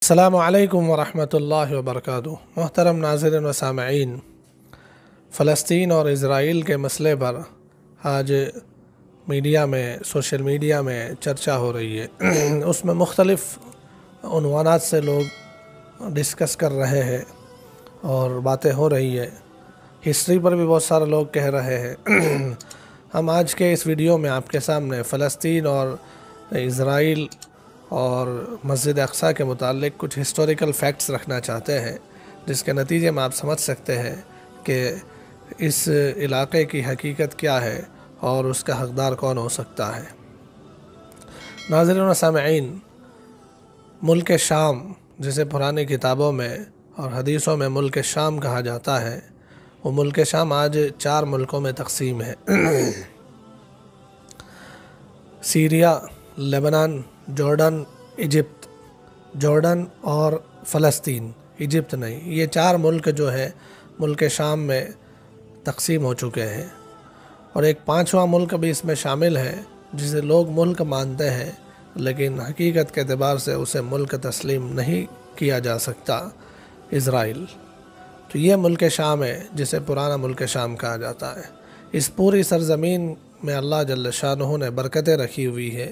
السلام علیکم ورحمۃ اللہ وبرکاتہ۔ محترم ناظرین و سامعین، فلسطین اور اسرائیل کے مسئلے پر آج سوشل میڈیا میں چرچا ہو رہی ہے۔ اس میں مختلف عنوانات سے لوگ ڈسکس کر رہے ہیں اور باتیں ہو رہی ہے۔ ہسٹری پر بھی بہت سارے لوگ کہہ رہے ہیں۔ ہم آج کے اس ویڈیو میں آپ کے سامنے فلسطین اور اسرائیل اور مسجد اقصیٰ کے متعلق کچھ ہسٹوریکل فیکٹس رکھنا چاہتے ہیں، جس کے نتیجے میں آپ سمجھ سکتے ہیں کہ اس علاقے کی حقیقت کیا ہے اور اس کا حقدار کون ہو سکتا ہے۔ ناظرین و سامعین، ملک شام، جسے پرانی کتابوں میں اور حدیثوں میں ملک شام کہا جاتا ہے، وہ ملک شام آج 4 ملکوں میں تقسیم ہے۔ سیریا، لبنان، جارڈن اور فلسطین، ایجپٹ نہیں، یہ 4 ملک جو ہے ملک شام میں تقسیم ہو چکے ہیں، اور ایک 5واں ملک بھی اس میں شامل ہے جسے لوگ ملک مانتے ہیں لیکن حقیقت کے اعتبار سے اسے ملک تسلیم نہیں کیا جا سکتا، اسرائیل۔ تو یہ ملک شام ہے جسے پرانا ملک شام کہا جاتا ہے۔ اس پوری سرزمین میں اللہ جل شانہ نے برکتیں رکھی ہوئی ہے،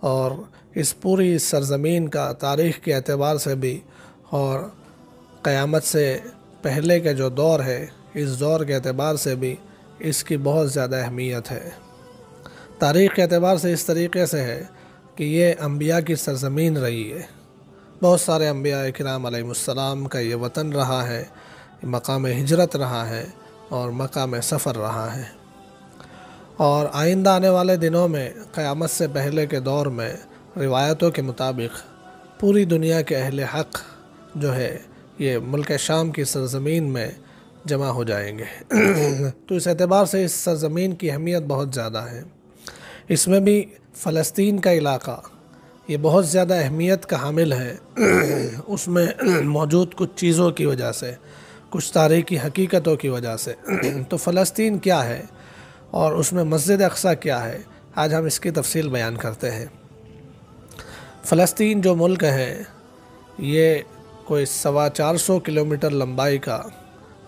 اور اس پوری سرزمین کا تاریخ کے اعتبار سے بھی اور قیامت سے پہلے کا جو دور ہے، اس دور کے اعتبار سے بھی اس کی بہت زیادہ اہمیت ہے۔ تاریخ کے اعتبار سے اس طریقے سے ہے کہ یہ انبیاء کی سرزمین رہی ہے۔ بہت سارے انبیاء کرام علیہ السلام کا یہ وطن رہا ہے، مقام ہجرت رہا ہے اور مقام سفر رہا ہے، اور آئندہ آنے والے دنوں میں قیامت سے پہلے کے دور میں روایتوں کے مطابق پوری دنیا کے اہل حق جو ہے یہ ملک شام کی سرزمین میں جمع ہو جائیں گے۔ تو اس اعتبار سے اس سرزمین کی اہمیت بہت زیادہ ہے۔ اس میں بھی فلسطین کا علاقہ یہ بہت زیادہ اہمیت کا حامل ہے۔ اس میں موجود کچھ چیزوں کی وجہ سے، کچھ تاریخی حقیقتوں کی وجہ سے۔ تو فلسطین کیا ہے اور اس میں مسجد اقصیٰ کیا ہے، آج ہم اس کی تفصیل بیان کرتے ہیں۔ فلسطین جو ملک ہے یہ کوئی 450 کلومیٹر لمبائی کا،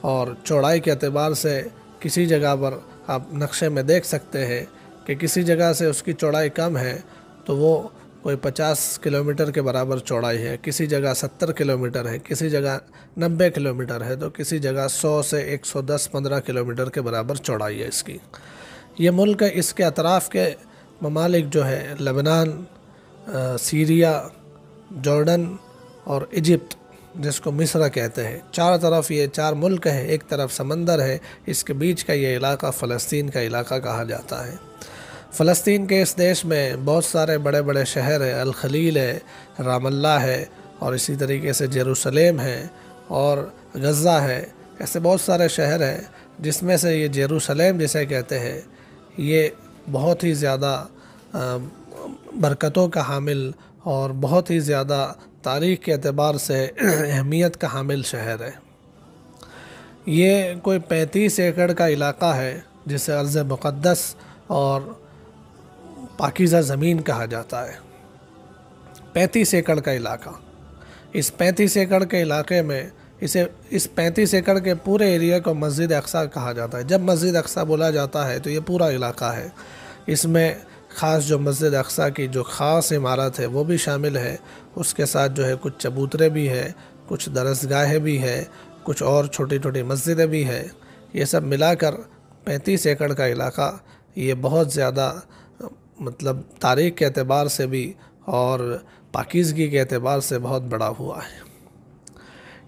اور چوڑائی کے اعتبار سے کسی جگہ پر آپ نقشے میں دیکھ سکتے ہیں کہ کسی جگہ سے اس کی چوڑائی کم ہے تو وہ کوئی 50 کلومیٹر کے برابر چوڑائی ہے، کسی جگہ 70 کلومیٹر ہے، کسی جگہ 90 کلومیٹر ہے، تو کسی جگہ 100 سے 110-15 کلومیٹر کے برابر چوڑائی ہے اس کی۔ یہ ملک اس کے اطراف کے ممالک جو ہے لبنان، سیریا، جارڈن اور ایجپٹ، جس کو مصر کہتے ہیں، چار طرف یہ 4 ملک ہیں، ایک طرف سمندر ہے، اس کے بیچ کا یہ علاقہ فلسطین کا علاقہ کہا جاتا ہے۔ فلسطین کے اس دیش میں بہت سارے بڑے بڑے شہر ہیں، الخلیل ہے، رام اللہ ہے، اور اسی طریقے سے جیروسلم ہے اور غزہ ہے۔ ایسے بہت سارے شہر ہیں جس میں سے یہ جیروسلم جسے کہتے ہیں یہ بہت ہی زیادہ برکتوں کا حامل اور بہت ہی زیادہ تاریخ کے اعتبار سے اہمیت کا حامل شہر ہے۔ یہ کوئی 35 ایکڑ کا علاقہ ہے جسے ارض مقدس اور پاکیزہ زمین کہا جاتا ہے۔ 35 ایکڑ کا علاقہ، اس 35 ایکڑ کے علاقے میں اس 35 ایکڑ کے پورے ایریا کو مسجد اقصیٰ کہا جاتا ہے۔ جب مسجد اقصیٰ بولا جاتا ہے تو یہ پورا علاقہ ہے۔ اس میں خاص جو مسجد اقصیٰ کی جو خاص عمارت ہے وہ بھی شامل ہے، اس کے ساتھ جو ہے کچھ چبوترے بھی ہے، کچھ درسگاہیں بھی ہے، کچھ اور چھوٹی چھوٹی مسجدیں بھی ہے۔ یہ سب ملا کر 35 ایکڑ کا علاقہ یہ بہت زیادہ تاریخ کے اعتبار سے بھی اور پاکیزگی کے اعتبار سے بہت بڑا ہوا ہے۔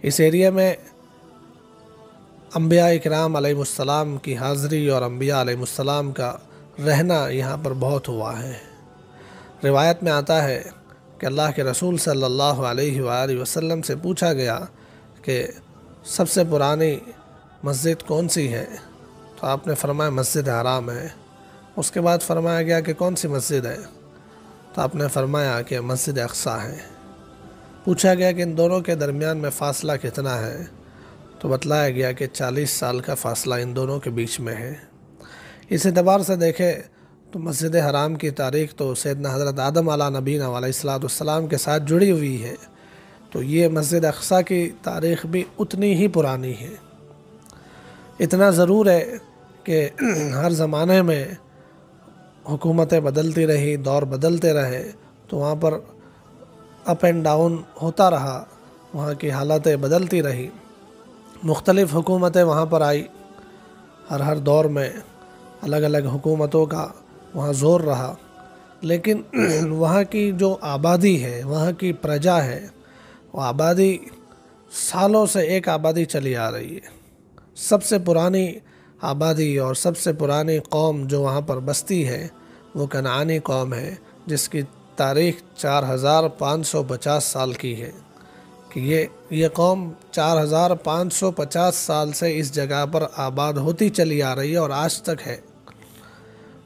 اس ایریا میں انبیاء کرام علیہ السلام کی حاضری اور انبیاء علیہ السلام کا رہنا یہاں پر بہت ہوا ہے۔ روایت میں آتا ہے کہ اللہ کے رسول صلی اللہ علیہ وآلہ وسلم سے پوچھا گیا کہ سب سے پرانی مسجد کون سی ہے، تو آپ نے فرمایا مسجد حرام ہے۔ اس کے بعد فرمایا گیا کہ کون سی مسجد ہے، تو آپ نے فرمایا کہ مسجد اقصیٰ ہے۔ پوچھا گیا کہ ان دونوں کے درمیان میں فاصلہ کتنا ہے، تو بتلایا گیا کہ 40 سال کا فاصلہ ان دونوں کے بیچ میں ہے۔ اس اعتبار سے دیکھیں تو مسجد حرام کی تاریخ تو سیدنا حضرت آدم علیہ نبینا علیہ السلام کے ساتھ جڑی ہوئی ہے۔ تو یہ مسجد اقصیٰ کی تاریخ بھی اتنی ہی پرانی ہے۔ اتنا ضرور ہے کہ ہر زمانے میں حکومتیں بدلتی رہی، دور بدلتے رہے، تو وہاں پر اپ اینڈ ڈاؤن ہوتا رہا، وہاں کی حالتیں بدلتی رہی، مختلف حکومتیں وہاں پر آئی، ہر دور میں الگ الگ حکومتوں کا وہاں زور رہا، لیکن وہاں کی جو آبادی ہے، وہاں کی پرجا ہے، وہ آبادی سالوں سے ایک آبادی چلی آ رہی ہے۔ سب سے پرانی آبادی اور سب سے پرانی قوم جو وہاں پر بستی ہے وہ کنعانی قوم ہے، جس کی تاریخ 4550 سال کی ہے، کہ یہ قوم 4550 سال سے اس جگہ پر آباد ہوتی چلی آ رہی ہے اور آج تک ہے۔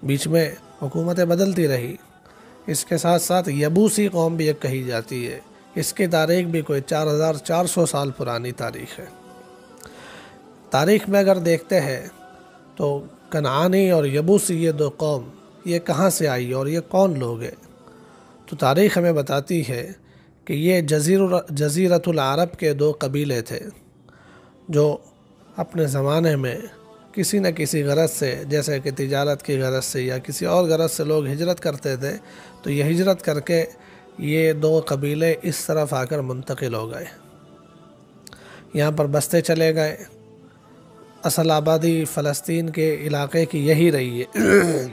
بیچ میں حکومتیں بدلتی رہی۔ اس کے ساتھ ساتھ یبوسی قوم بھی ایک کہی جاتی ہے، اس کی تاریخ بھی کوئی 4400 سال پرانی تاریخ ہے۔ تاریخ میں اگر دیکھتے ہیں تو کنعانی اور یبوسی یہ دو قوم یہ کہاں سے آئی اور یہ کون لوگ ہیں، تو تاریخ ہمیں بتاتی ہے کہ یہ جزیرۃ العرب کے دو قبیلے تھے، جو اپنے زمانے میں کسی نہ کسی غرض سے، جیسے کہ تجارت کی غرض سے یا کسی اور غرض سے لوگ ہجرت کرتے تھے، تو یہ ہجرت کر کے یہ دو قبیلے اس طرف آ کر منتقل ہو گئے، یہاں پر بستے چلے گئے۔ اصل آبادی فلسطین کے علاقے کی یہی رہی ہے۔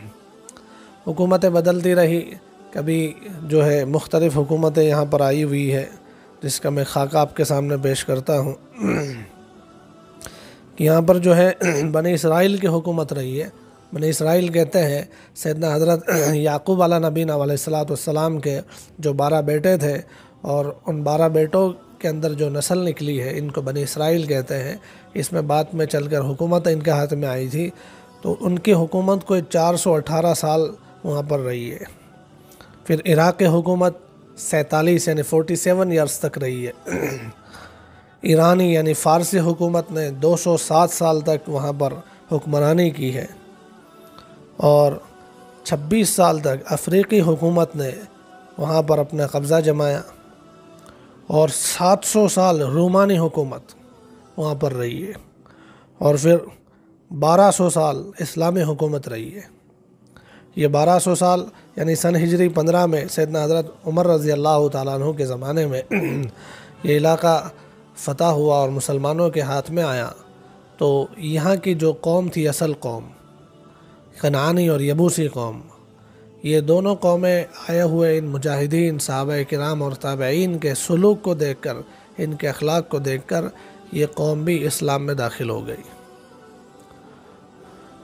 حکومتیں بدلتی رہی، کبھی جو ہے مختلف حکومتیں یہاں پر آئی ہوئی ہے، جس کا میں خاکہ آپ کے سامنے پیش کرتا ہوں کہ یہاں پر جو ہے بنی اسرائیل کی حکومت رہی ہے۔ بنی اسرائیل کہتے ہیں سیدنا حضرت یعقوب علیہ نبینا علیہ السلام کے جو 12 بیٹے تھے، اور ان 12 بیٹوں کے اندر جو نسل نکلی ہے ان کو بنی اسرائیل کہتے ہیں۔ اس میں بعد میں چل کر حکومت ان کے ہاتھ میں آئی تھی، تو ان کی حکومت کوئی 418 سال وہاں پر رہی ہے۔ پھر عراق کی حکومت 47 یعنی 47 ایئرس تک رہی ہے۔ ایرانی یعنی فارسی حکومت نے 207 سال تک وہاں پر حکمرانی کی ہے، اور 26 سال تک افریقی حکومت نے وہاں پر اپنا قبضہ جمایا، اور 700 سال رومانی حکومت وہاں پر رہی ہے، اور پھر 1200 سال اسلامی حکومت رہی ہے۔ یہ 1200 سال یعنی سن ہجری 15 میں سیدنا حضرت عمر رضی اللہ تعالیٰ عنہ کے زمانے میں یہ علاقہ فتح ہوا اور مسلمانوں کے ہاتھ میں آیا، تو یہاں کی جو قوم تھی، اصل قوم کنعانی اور یبوسی قوم، یہ دونوں قومیں آئے ہوئے ان مجاہدین صحابہ کرام اور تابعین کے سلوک کو دیکھ کر، ان کے اخلاق کو دیکھ کر یہ قوم بھی اسلام میں داخل ہو گئی۔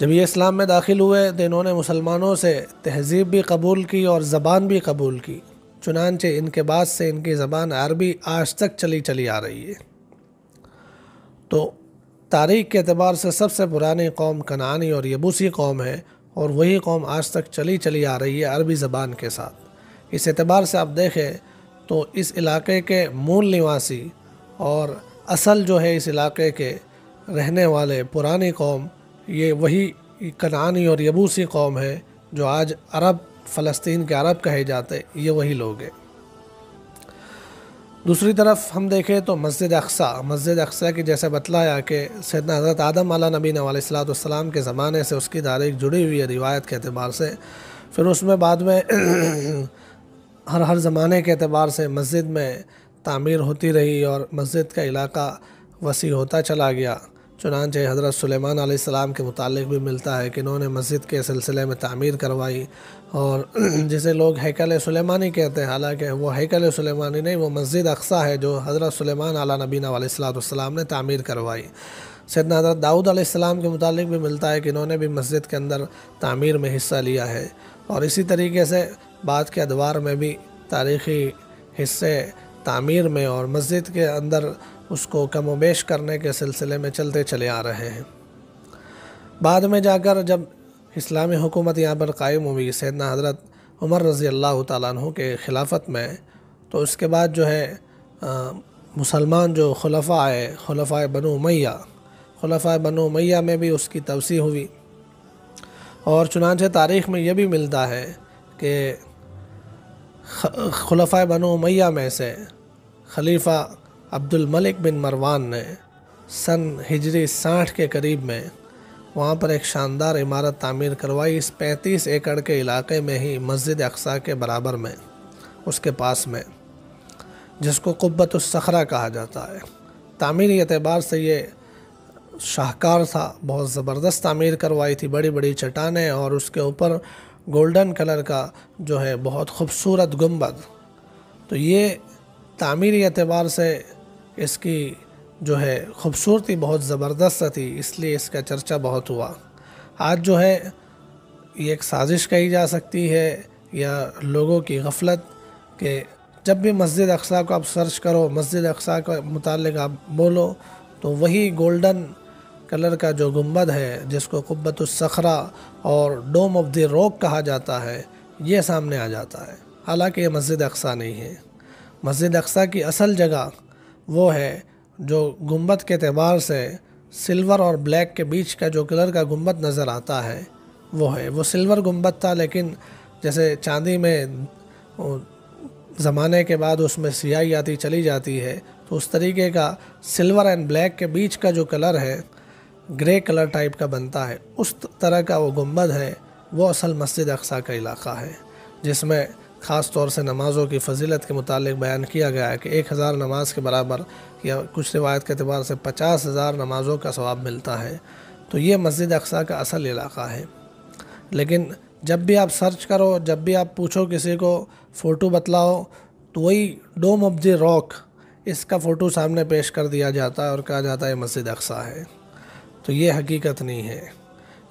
جب یہ اسلام میں داخل ہوئے تو انہوں نے مسلمانوں سے تہذیب بھی قبول کی اور زبان بھی قبول کی، چنانچہ ان کے بعد سے ان کی زبان عربی آج تک چلی آ رہی ہے۔ تو تاریخ کے اعتبار سے سب سے پرانی قوم کنعانی اور یبوسی قوم ہے، اور وہی قوم آج تک چلی آ رہی ہے عربی زبان کے ساتھ۔ اس اعتبار سے آپ دیکھیں تو اس علاقے کے مول نواسی اور اصل جو ہے اس علاقے کے رہنے والے پرانی قوم، یہ وہی کنعانی اور یبوسی قوم ہے جو آج عرب، فلسطین کے عرب کہے جاتے، یہ وہی لوگ ہیں۔ دوسری طرف ہم دیکھیں تو مسجد اقصیٰ کی جیسے بتلایا کہ سیدنا حضرت آدم علیہ نبینا علیہ السلام کے زمانے سے اس کی تاریخ جڑی ہوئی ہے روایت کے اعتبار سے، پھر اس میں بعد میں ہر زمانے کے اعتبار سے مسجد میں تعمیر ہوتی رہی اور مسجد کا علاقہ وسیع ہوتا چلا گیا۔ چنانچہ حضرت سلیمان علیہ السلام کے متعلق بھی ملتا ہے کہ انہوں نے مسجد کے سلسلے میں تعمیر کروائی، اور جسے لوگ ہیکل سلیمانی کہتے ہیں، حالانکہ وہ ہیکل سلیمانی نہیں، وہ مسجد اقصیٰ ہے جو حضرت سلیمان علیہ نبینا علیہ السلام نے تعمیر کروائی۔ سیدنا حضرت داؤد علیہ السلام کے متعلق بھی ملتا ہے کہ انہوں نے بھی مسجد کے اندر تعمیر میں حصہ لیا ہے، اور اسی طریقے سے بعد کے ادوار میں بھی تاریخی حصے تعمیر میں اور مسجد کے اندر اس کو کم و بیش کرنے کے سلسلے میں چلتے چلے آ رہے ہیں۔ بعد میں جا کر جب اسلامی حکومت یہاں پر قائم ہوئی سیدنا حضرت عمر رضی اللہ تعالیٰ عنہ کے خلافت میں، تو اس کے بعد جو ہے مسلمان جو خلفاء آئے، خلفاء بنو امیہ میں بھی اس کی توسیع ہوئی، اور چنانچہ تاریخ میں یہ بھی ملتا ہے کہ خلفاء بنو امیہ میں سے خلیفہ عبد الملک بن مروان نے سن ہجری 60 کے قریب میں وہاں پر ایک شاندار عمارت تعمیر کروائی، اس 35 ایکڑ کے علاقے میں ہی مسجد اقصیٰ کے برابر میں، اس کے پاس میں، جس کو قبۃ الصخرہ کہا جاتا ہے۔ تعمیری اعتبار سے یہ شاہکار تھا، بہت زبردست تعمیر کروائی تھی، بڑی بڑی چٹانیں اور اس کے اوپر گولڈن کلر کا جو ہے بہت خوبصورت گنبد۔ تو یہ تعمیری اعتبار سے اس کی جو ہے خوبصورتی بہت زبردست تھی، اس لیے اس کا چرچا بہت ہوا۔ آج جو ہے یہ ایک سازش کہی جا سکتی ہے یا لوگوں کی غفلت کہ جب بھی مسجد اقصیٰ کو آپ سرچ کرو، مسجد اقصیٰ کے متعلق آپ بولو تو وہی گولڈن کلر کا جو گنبد ہے جس کو قبۃ الصخرہ اور ڈوم آف دی راک کہا جاتا ہے، یہ سامنے آ جاتا ہے، حالانکہ یہ مسجد اقصیٰ نہیں ہے۔ مسجد اقصیٰ کی اصل جگہ وہ ہے جو گنبد کے اعتبار سے سلور اور بلیک کے بیچ کا جو کلر کا گنبد نظر آتا ہے وہ ہے، وہ سلور گنبد تھا، لیکن جیسے چاندی میں زمانے کے بعد اس میں سیاہی آتی چلی جاتی ہے، تو اس طریقے کا سلور اینڈ بلیک کے بیچ کا جو کلر ہے گرے کلر ٹائپ کا بنتا ہے، اس طرح کا وہ گنبد ہے، وہ اصل مسجد اقصیٰ کا علاقہ ہے، جس میں خاص طور سے نمازوں کی فضیلت کے متعلق بیان کیا گیا ہے کہ 1000 نماز کے برابر یا کچھ روایت کے اعتبار سے 50,000 نمازوں کا ثواب ملتا ہے۔ تو یہ مسجد اقصیٰ کا اصل علاقہ ہے۔ لیکن جب بھی آپ سرچ کرو، جب بھی آپ پوچھو کسی کو فوٹو بتلاؤ، تو وہی ڈوم آف دی راک اس کا فوٹو سامنے پیش کر دیا جاتا ہے اور کہا جاتا ہے مسجد اقصیٰ ہے۔ تو یہ حقیقت نہیں ہے۔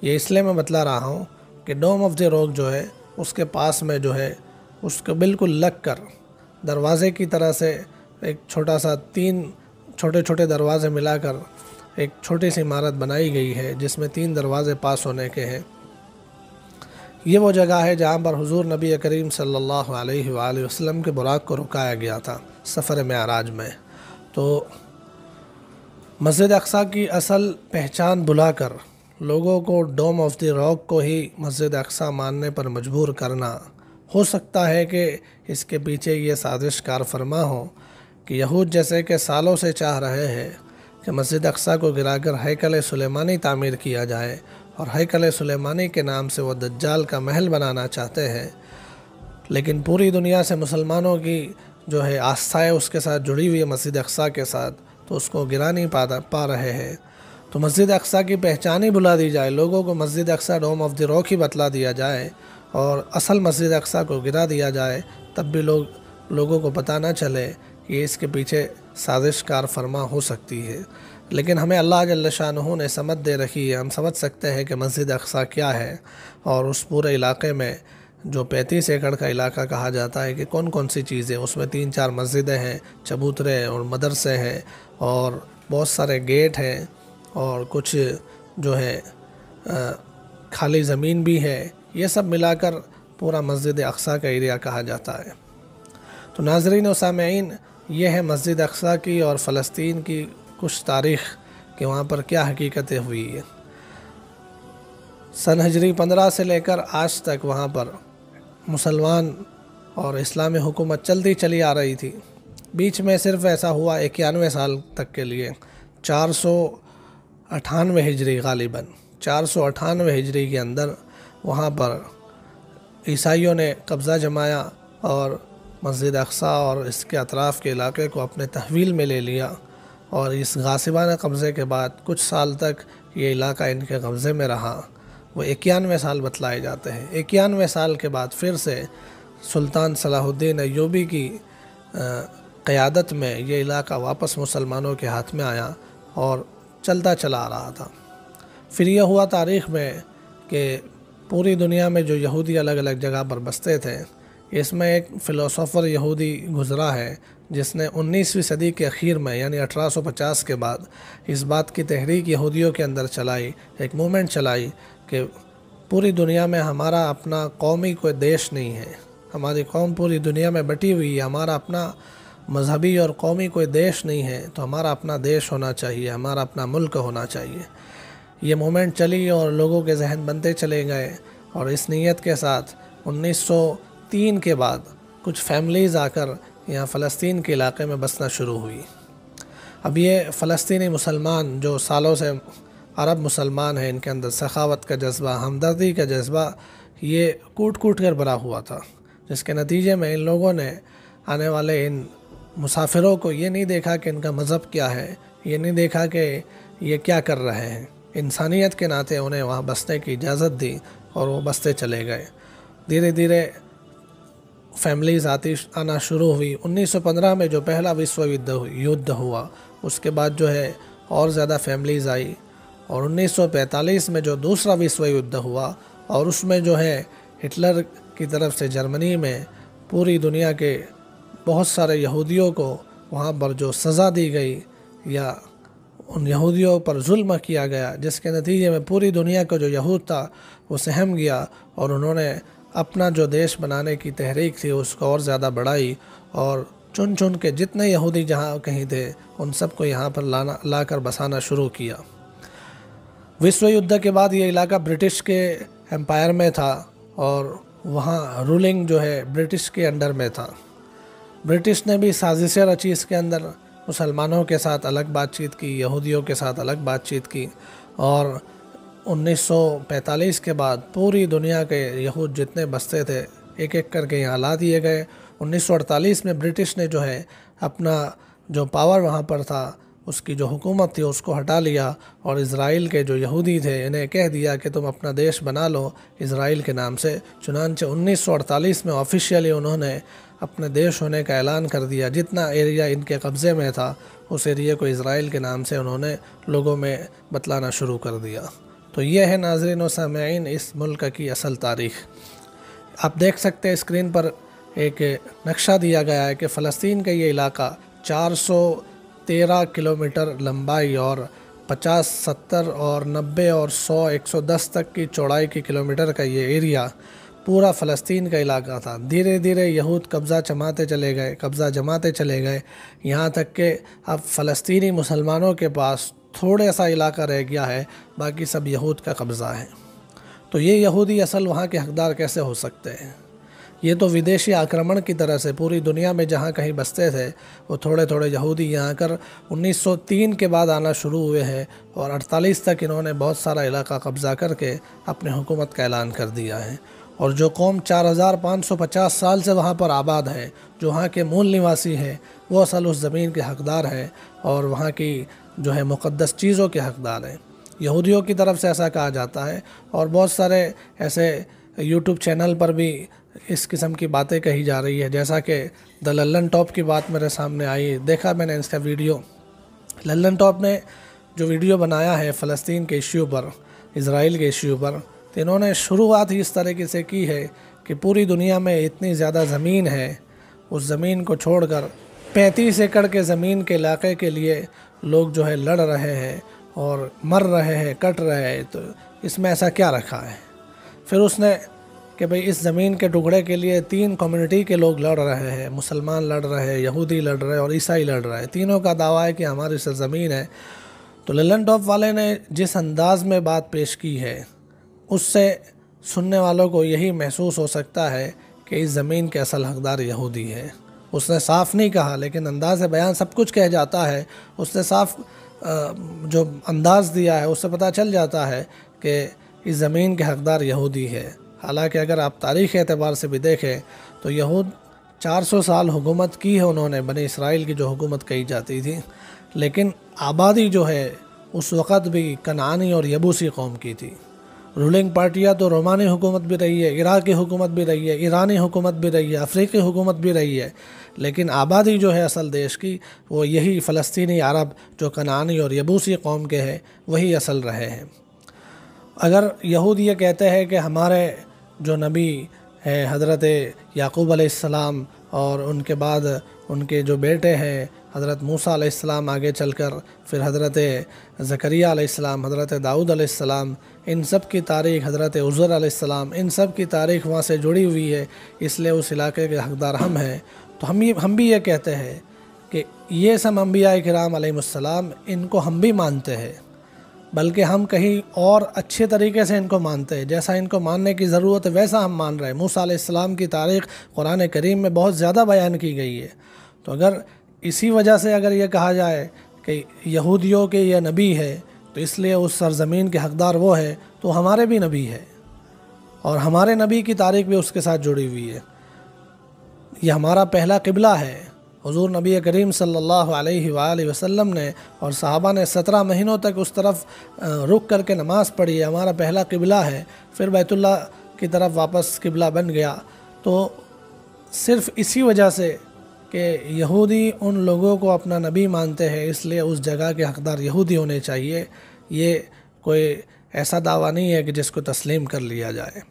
یہ اس لیے میں بتلا رہا ہوں کہ ڈوم آف دی راک جو ہے اس کے پاس میں جو ہے اس کو بالکل لگ کر دروازے کی طرح سے ایک چھوٹا سا 3 چھوٹے چھوٹے دروازے ملا کر ایک چھوٹی سی عمارت بنائی گئی ہے جس میں 3 دروازے پاس ہونے کے ہیں۔ یہ وہ جگہ ہے جہاں پر حضور نبی کریم صلی اللہ علیہ وآلہ وسلم کے براق کو رکایا گیا تھا سفر معراج میں۔ تو مسجد اقصیٰ کی اصل پہچان بلا کر لوگوں کو ڈوم آف دی راک کو ہی مسجد اقصیٰ ماننے پر مجبور کرنا، ہو سکتا ہے کہ اس کے پیچھے یہ سازش کار فرما ہو کہ یہود جیسے کہ سالوں سے چاہ رہے ہیں کہ مسجد اقصیٰ کو گرا کر ہیکل سلیمانی تعمیر کیا جائے، اور ہیکل سلیمانی کے نام سے وہ دجال کا محل بنانا چاہتے ہیں، لیکن پوری دنیا سے مسلمانوں کی جو ہے آستھا ہے اس کے ساتھ جڑی ہوئی ہے مسجد اقصیٰ کے ساتھ، تو اس کو گرا نہیں پا رہے ہیں۔ تو مسجد اقصیٰ کی پہچان ہی بلا دی جائے، لوگوں کو مسجد اقصیٰ ڈوم آف دی راک ہی بتلا دیا جائے اور اصل مسجد اقصیٰ کو گرا دیا جائے، تب بھی لوگوں کو پتہ نہ چلے کہ اس کے پیچھے سازش کار فرما ہو سکتی ہے۔ لیکن ہمیں اللہ جل شانہ نے سمجھ دے رکھی ہے، ہم سمجھ سکتے ہیں کہ مسجد اقصیٰ کیا ہے، اور اس پورے علاقے میں جو 35 ایکڑ کا علاقہ کہا جاتا ہے کہ کون کون سی چیزیں، اس میں 3-4 مسجدیں ہیں، چبوترے اور مدرسے ہیں، اور بہت سارے گیٹ ہیں، اور کچھ جو ہے خالی زمین بھی ہے، یہ سب ملا کر پورا مسجد اقصیٰ کا ایریا کہا جاتا ہے۔ تو ناظرین و سامعین، یہ ہے مسجد اقصیٰ کی اور فلسطین کی کچھ تاریخ کہ وہاں پر کیا حقیقتیں ہوئی ہیں۔ سن ہجری 15 سے لے کر آج تک وہاں پر مسلمان اور اسلامی حکومت چلتی چلی آ رہی تھی۔ بیچ میں صرف ایسا ہوا 91 سال تک کے لیے، 498 ہجری غالباً 498 ہجری کے اندر وہاں پر عیسائیوں نے قبضہ جمایا اور مسجد اقصیٰ اور اس کے اطراف کے علاقے کو اپنے تحویل میں لے لیا، اور اس غاصبانہ قبضے کے بعد کچھ سال تک یہ علاقہ ان کے قبضے میں رہا۔ وہ 91 سال بتلائے جاتے ہیں۔ 91 سال کے بعد پھر سے سلطان صلاح الدین ایوبی کی قیادت میں یہ علاقہ واپس مسلمانوں کے ہاتھ میں آیا اور چلتا چلا آ رہا تھا۔ پھر یہ ہوا تاریخ میں کہ پوری دنیا میں جو یہودی الگ الگ جگہ پر بستے تھے، اس میں ایک فلسفر یہودی گزرا ہے جس نے 19ویں صدی کے اخیر میں یعنی 1850 کے بعد اس بات کی تحریک یہودیوں کے اندر چلائی، ایک موومنٹ چلائی کہ پوری دنیا میں ہمارا اپنا قومی کوئی دیش نہیں ہے، ہماری قوم پوری دنیا میں بٹی ہوئی ہے، ہمارا اپنا مذہبی اور قومی کوئی دیش نہیں ہے، تو ہمارا اپنا دیش ہونا چاہیے، ہمارا اپنا ملک ہونا چاہیے۔ یہ موومنٹ چلی اور لوگوں کے ذہن بنتے چلے گئے، اور اس نیت کے ساتھ 1903 کے بعد کچھ فیملیز آ کر یہاں فلسطین کے علاقے میں بسنا شروع ہوئی۔ اب یہ فلسطینی مسلمان جو سالوں سے عرب مسلمان ہیں، ان کے اندر سخاوت کا جذبہ، ہمدردی کا جذبہ یہ کوٹ کوٹ کر بھرا ہوا تھا، جس کے نتیجے میں ان لوگوں نے آنے والے ان مسافروں کو یہ نہیں دیکھا کہ ان کا مذہب کیا ہے، یہ نہیں دیکھا کہ یہ کیا کر رہے ہیں، انسانیت کے ناطے انہیں وہاں بسنے کی اجازت دی اور وہ بستے چلے گئے۔ دھیرے دھیرے فیملیز آنا شروع ہوئی۔ 1915 میں جو پہلا وشو یدھ ہوا، اس کے بعد جو ہے اور زیادہ فیملیز آئی، اور 1945 میں جو دوسرا وشو یدھ ہوا، اور اس میں جو ہے ہٹلر کی طرف سے جرمنی میں پوری دنیا کے بہت سارے یہودیوں کو وہاں پر جو سزا دی گئی یا ان یہودیوں پر ظلم کیا گیا، جس کے نتیجے میں پوری دنیا کا جو یہود تھا وہ سہم گیا، اور انہوں نے اپنا جو دیش بنانے کی تحریک تھی اس کو اور زیادہ بڑھائی، اور چن چن کے جتنے یہودی جہاں کہیں تھے ان سب کو یہاں پر لا کر بسانا شروع کیا۔ وشو یدھ کے بعد یہ علاقہ برٹش کے امپائر میں تھا، اور وہاں رولنگ جو ہے برٹش کے انڈر میں تھا۔ برٹش نے بھی سازشیں رچی، اس کے اندر مسلمانوں کے ساتھ الگ بات چیت کی، یہودیوں کے ساتھ الگ بات چیت کی، اور 1945 کے بعد پوری دنیا کے یہود جتنے بستے تھے ایک ایک کر کے یہاں لا دیے گئے۔ 1948 میں برٹش نے جو ہے اپنا جو پاور وہاں پر تھا، اس کی جو حکومت تھی اس کو ہٹا لیا، اور اسرائیل کے جو یہودی تھے انہیں کہہ دیا کہ تم اپنا دیش بنا لو اسرائیل کے نام سے۔ چنانچہ 1948 میں آفیشیلی انہوں نے اپنے دیش ہونے کا اعلان کر دیا۔ جتنا ایریا ان کے قبضے میں تھا اس ایریا کو اسرائیل کے نام سے انہوں نے لوگوں میں بتلانا شروع کر دیا۔ تو یہ ہے ناظرین و سامعین اس ملک کی اصل تاریخ۔ آپ دیکھ سکتے ہیں اسکرین پر ایک نقشہ دیا گیا ہے کہ فلسطین کا یہ علاقہ 413 کلومیٹر لمبائی اور 50، 70 اور 90 اور 100، 110 تک کی چوڑائی کی کلومیٹر کا یہ ایریا پورا فلسطین کا علاقہ تھا۔ دھیرے دھیرے یہود قبضہ جماتے چلے گئے، یہاں تک کہ اب فلسطینی مسلمانوں کے پاس تھوڑا سا علاقہ رہ گیا ہے، باقی سب یہود کا قبضہ ہے۔ تو یہ یہودی اصل وہاں کے حقدار کیسے ہو سکتے ہیں؟ یہ تو ودیشی آکرمن کی طرح سے پوری دنیا میں جہاں کہیں بستے تھے وہ تھوڑے تھوڑے یہودی یہاں کر 1903 کے بعد آنا شروع ہوئے ہیں، اور 48 تک انہوں نے بہت سارا علاقہ قبضہ کر کے اپنے حکومت کا اعلان کر دیا ہے۔ اور جو قوم 4550 سال سے وہاں پر آباد ہے، جو وہاں کے مول نواسی ہیں، وہ اصل اس زمین کے حقدار ہیں اور وہاں کی جو ہے مقدس چیزوں کے حقدار ہیں۔ یہودیوں کی طرف سے ایسا کہا جاتا ہے، اور بہت سارے ایسے یوٹیوب چینل پر بھی اس قسم کی باتیں کہی جا رہی ہے، جیسا کہ دا للن ٹاپ کی بات میرے سامنے آئی، دیکھا میں نے اس کا ویڈیو۔ للن ٹاپ نے جو ویڈیو بنایا ہے فلسطین کے ایشو پر، اسرائیل کے ایشو پر، تو انہوں نے شروعات ہی اس طریقے سے کی ہے کہ پوری دنیا میں اتنی زیادہ زمین ہے، اس زمین کو چھوڑ کر 35 ایکڑ کے زمین کے علاقے کے لیے لوگ جو ہے لڑ رہے ہیں اور مر رہے ہیں، کٹ رہے ہیں، تو اس میں ایسا کیا رکھا ہے؟ پھر اس نے کہ بھئی اس زمین کے ٹکڑے کے لیے 3 کمیونٹی کے لوگ لڑ رہے ہیں، مسلمان لڑ رہے ہیں، یہودی لڑ رہے ہیں اور عیسائی لڑ رہے ہیں، تینوں کا دعویٰ ہے کہ ہماری سرزمین ہے۔ تو للن ٹاپ والے نے جس انداز میں بات پیش کی ہے، اس سے سننے والوں کو یہی محسوس ہو سکتا ہے کہ اس زمین کے اصل حقدار یہودی ہے۔ اس نے صاف نہیں کہا، لیکن انداز بیان سب کچھ کہہ جاتا ہے۔ اس نے صاف جو انداز دیا ہے اس سے پتہ چل جاتا ہے کہ اس زمین کے حقدار یہودی ہے۔ حالانکہ اگر آپ تاریخ اعتبار سے بھی دیکھیں تو یہود 400 سال حکومت کی ہے انہوں نے، بنی اسرائیل کی جو حکومت کہی جاتی تھی، لیکن آبادی جو ہے اس وقت بھی کنعانی اور یبوسی قوم کی تھی۔ رولنگ پارٹیاں تو رومانی حکومت بھی رہی ہے، عراقی حکومت بھی رہی ہے، ایرانی حکومت بھی رہی ہے، افریقی حکومت بھی رہی ہے، لیکن آبادی جو ہے اصل دیش کی وہ یہی فلسطینی عرب جو کنعانی اور یبوسی قوم کے ہیں وہی اصل رہے ہیں۔ اگر یہود یہ کہتے ہیں کہ ہمارے جو نبی ہے حضرت یعقوب علیہ السلام اور ان کے بعد ان کے جو بیٹے ہیں حضرت موسیٰ علیہ السلام، آگے چل کر پھر حضرت زکریا علیہ السلام، حضرت داؤد علیہ السلام، ان سب کی تاریخ، حضرت عزیر علیہ السلام، ان سب کی تاریخ وہاں سے جڑی ہوئی ہے، اس لیے اس علاقے کے حقدار ہم ہیں۔ تو ہم بھی یہ کہتے ہیں کہ یہ سب انبیاء کرام علیہ السلام ان کو ہم بھی مانتے ہیں، بلکہ ہم کہیں اور اچھے طریقے سے ان کو مانتے ہیں، جیسا ان کو ماننے کی ضرورت ہے ویسا ہم مان رہے ہیں۔ موسیٰ علیہ السلام کی تاریخ قرآن کریم میں بہت زیادہ بیان کی گئی ہے، تو اگر اسی وجہ سے اگر یہ کہا جائے کہ یہودیوں کے یہ نبی ہے تو اس لیے اس سرزمین کے حقدار وہ ہے، تو ہمارے بھی نبی ہے اور ہمارے نبی کی تاریخ بھی اس کے ساتھ جڑی ہوئی ہے۔ یہ ہمارا پہلا قبلہ ہے۔ حضور نبی کریم صلی اللہ علیہ وآلہ وسلم نے اور صحابہ نے 17 مہینوں تک اس طرف رک کر کے نماز پڑھی ہے، ہمارا پہلا قبلہ ہے، پھر بیت اللہ کی طرف واپس قبلہ بن گیا۔ تو صرف اسی وجہ سے کہ یہودی ان لوگوں کو اپنا نبی مانتے ہیں اس لیے اس جگہ کے حقدار یہودی ہونے چاہیے، یہ کوئی ایسا دعویٰ نہیں ہے کہ جس کو تسلیم کر لیا جائے۔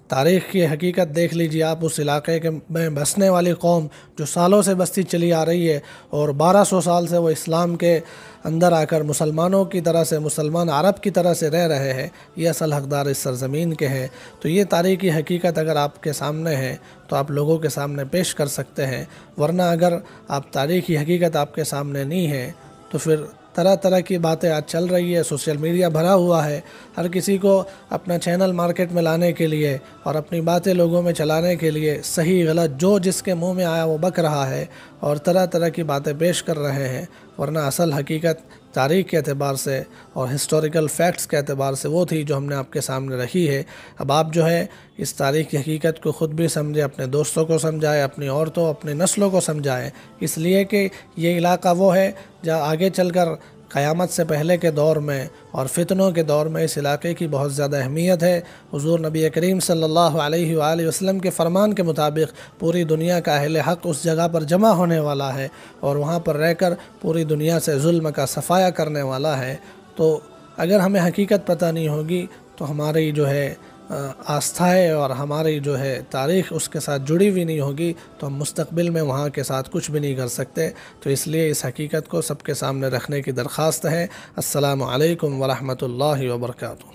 تاریخ کی حقیقت دیکھ لیجیے آپ، اس علاقے کے میں بسنے والی قوم جو سالوں سے بستی چلی آ رہی ہے اور 1200 سال سے وہ اسلام کے اندر آ کر مسلمانوں کی طرح سے، مسلمان عرب کی طرح سے رہ رہے ہیں، یہ اصل حقدار اس سرزمین کے ہیں۔ تو یہ تاریخی حقیقت اگر آپ کے سامنے ہے تو آپ لوگوں کے سامنے پیش کر سکتے ہیں، ورنہ اگر آپ تاریخی حقیقت آپ کے سامنے نہیں ہے تو پھر طرح طرح کی باتیں آج چل رہی ہے، سوشل میڈیا بھرا ہوا ہے، ہر کسی کو اپنا چینل مارکیٹ میں لانے کے لیے اور اپنی باتیں لوگوں میں چلانے کے لیے صحیح غلط جو جس کے منہ میں آیا وہ بک رہا ہے اور طرح طرح کی باتیں پیش کر رہے ہیں، ورنہ اصل حقیقت تاریخ کے اعتبار سے اور ہسٹوریکل فیکٹس کے اعتبار سے وہ تھی جو ہم نے آپ کے سامنے رکھی ہے۔ اب آپ جو ہے اس تاریخ کی حقیقت کو خود بھی سمجھے، اپنے دوستوں کو سمجھائے، اپنی عورتوں، اپنے نسلوں کو سمجھائے، اس لیے کہ یہ علاقہ وہ ہے جہاں آگے چل کر قیامت سے پہلے کے دور میں اور فتنوں کے دور میں اس علاقے کی بہت زیادہ اہمیت ہے۔ حضور نبی کریم صلی اللہ علیہ وآلہ وسلم کے فرمان کے مطابق پوری دنیا کا اہل حق اس جگہ پر جمع ہونے والا ہے اور وہاں پر رہ کر پوری دنیا سے ظلم کا صفایا کرنے والا ہے۔ تو اگر ہمیں حقیقت پتہ نہیں ہوگی تو ہماری جو ہے آستھائیں اور ہماری جو ہے تاریخ اس کے ساتھ جڑی ہوئی نہیں ہوگی تو ہم مستقبل میں وہاں کے ساتھ کچھ بھی نہیں کر سکتے۔ تو اس لیے اس حقیقت کو سب کے سامنے رکھنے کی درخواست ہے۔ السلام علیکم ورحمۃ اللہ وبرکاتہ۔